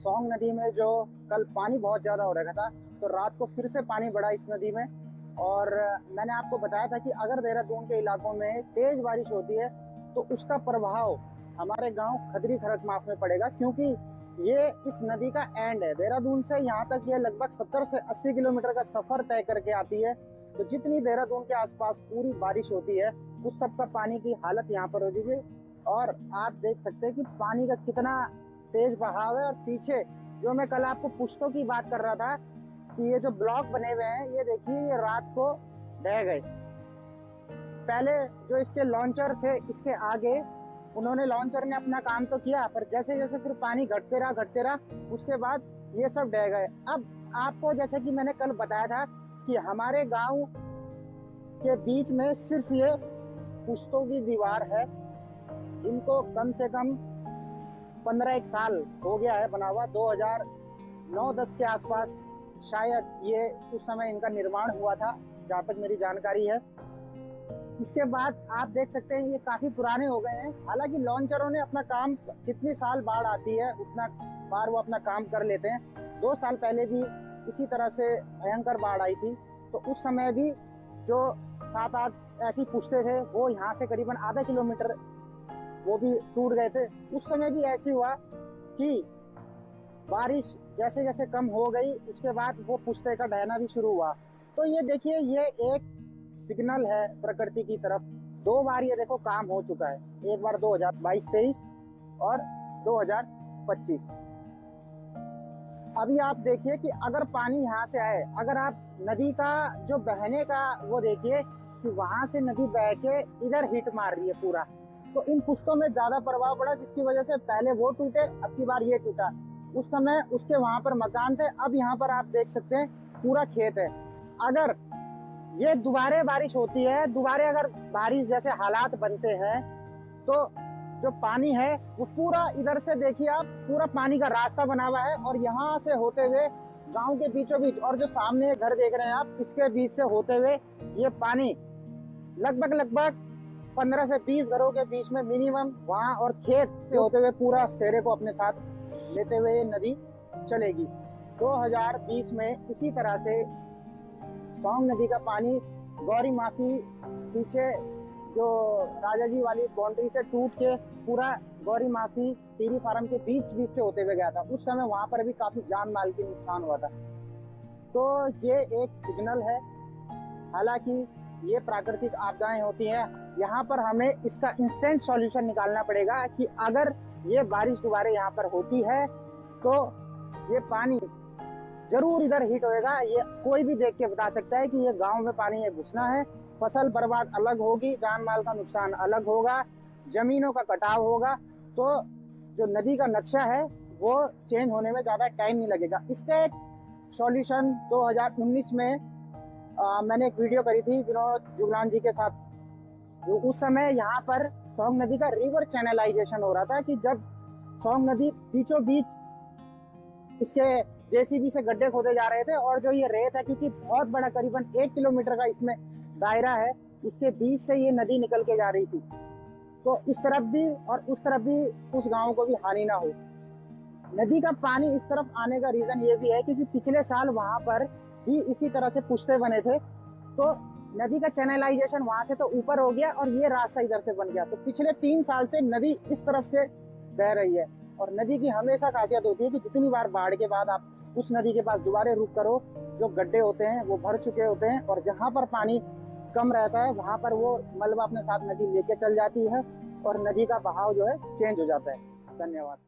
Song नदी में जो कल पानी बहुत ज़्यादा हो रखा था, तो रात को फिर से पानी बढ़ा इस नदी में। और मैंने आपको बताया था कि अगर देहरादून के इलाकों में तेज बारिश होती है तो उसका प्रभाव हमारे गांव खदरी खरकमाफ में पड़ेगा, क्योंकि ये इस नदी का एंड है। देहरादून से यहाँ तक ये लगभग 70 से 80 किलोमीटर का सफर तय करके आती है। तो जितनी देहरादून के आसपास पूरी बारिश होती है उस सब का पानी की हालत यहाँ पर हो जाएगी। और आप देख सकते हैं कि पानी का कितना तेज बहाव है। और पीछे जो मैं कल आपको पुश्तों की बात कर रहा था कि ये जो ब्लॉक बने हुए हैं, ये देखिए ये रात को ढह गए। पहले जो इसके लॉन्चर थे इसके आगे, उन्होंने लॉन्चर ने अपना काम तो किया, पर जैसे जैसे फिर पानी घटते रहा उसके बाद ये सब ढह गए। अब आपको जैसे कि मैंने कल बताया था कि हमारे गांव के बीच में सिर्फ ये पुश्तों की दीवार है, जिनको कम से कम 15-1 साल हो गया है बना हुआ। 2009-10 के आसपास शायद ये उस समय इनका निर्माण हुआ था, जहाँ तक मेरी जानकारी है। इसके बाद आप देख सकते हैं ये काफी पुराने हो गए हैं। हालांकि लॉन्चरों ने अपना काम, जितनी साल बाढ़ आती है उतना बार वो अपना काम कर लेते हैं। 2 साल पहले भी इसी तरह से भयंकर बाढ़ आई थी, तो उस समय भी जो 7-8 ऐसी पुश्ते थे वो यहाँ से करीबन आधा किलोमीटर वो भी टूट गए थे। उस समय भी ऐसी हुआ कि बारिश जैसे जैसे कम हो गई उसके बाद वो पुश्ते का ढहना भी शुरू हुआ। तो ये देखिए ये एक सिग्नल है प्रकृति की तरफ। 2 बार ये देखो काम हो चुका है, एक बार 2022-23 और 2025। अभी आप देखिए कि अगर पानी यहाँ से आए, अगर आप नदी का जो बहने का वो देखिए कि वहां से नदी बह के इधर हिट मार रही है पूरा, तो इन पुश्तों में ज्यादा प्रभाव पड़ा, जिसकी वजह से पहले वो टूटे, अब की बार ये टूटा। उस समय उसके वहां पर मकान थे, अब यहाँ पर आप देख सकते हैं पूरा खेत है। अगर ये दोबारे बारिश होती है, दोबारे अगर बारिश जैसे हालात बनते हैं, तो जो पानी है वो पूरा इधर से देखिए आप, पूरा पानी का रास्ता बना हुआ है और यहाँ से होते हुए गांव के बीचों बीच, और जो सामने घर देख रहे हैं आप, इसके बीच से होते हुए ये पानी लगभग 15 से 20 घरों के बीच में मिनिमम वहाँ, और खेत से होते हुए पूरा सेरे को अपने साथ लेते हुए ये नदी चलेगी। 2020 में इसी तरह से सोंग नदी का पानी गौरी माफी पीछे जो राजा जी वाली बाउंड्री से टूट के पूरा गौरी माफी टीरी फार्म के बीच से होते हुए गया था। उस समय वहां पर भी काफी जान माल की नुकसान हुआ था। तो ये एक सिग्नल है। हालांकि ये प्राकृतिक आपदाएं होती हैं, यहाँ पर हमें इसका इंस्टेंट सॉल्यूशन निकालना पड़ेगा कि अगर ये बारिश दोबारा यहाँ पर होती है तो ये पानी जरूर इधर हिट होएगा। ये कोई भी देख के बता सकता है कि ये गांव में पानी ये घुसना है। फसल बर्बाद अलग होगी, जान माल का नुकसान अलग होगा, जमीनों का कटाव होगा। तो जो नदी का नक्शा है वो चेंज होने में ज्यादा टाइम नहीं लगेगा। इसका एक सॉल्यूशन 2019 में मैंने एक वीडियो करी थी विनोद जुगलान जी के साथ। उस समय यहाँ पर सोंग नदी का रिवर चैनलाइजेशन हो रहा था कि जब सोंग नदी बीचों बीच इसके जेसीबी से गड्ढे खोदे जा रहे थे, और जो ये रेत है, क्योंकि बहुत बड़ा करीबन 1 किलोमीटर का इसमें दायरा है, उसके बीच से ये नदी निकल के जा रही थी, तो इस तरफ भी और उस तरफ भी उस गांव को भी हानि ना हो। नदी का पानी इस तरफ आने का रीजन ये भी है क्योंकि पिछले साल वहां पर भी इसी तरह से पुश्ते बने थे, तो नदी का चैनलाइजेशन वहां से तो ऊपर हो गया और ये रास्ता इधर से बन गया। तो पिछले 3 साल से नदी इस तरफ से बह रही है। और नदी की हमेशा खासियत होती है कि जितनी बार बाढ़ के बाद आप उस नदी के पास दोबारा रुक करो, जो गड्ढे होते हैं वो भर चुके होते हैं, और जहां पर पानी कम रहता है वहां पर वो मलबा अपने साथ नदी लेके चल जाती है और नदी का बहाव जो है चेंज हो जाता है। धन्यवाद।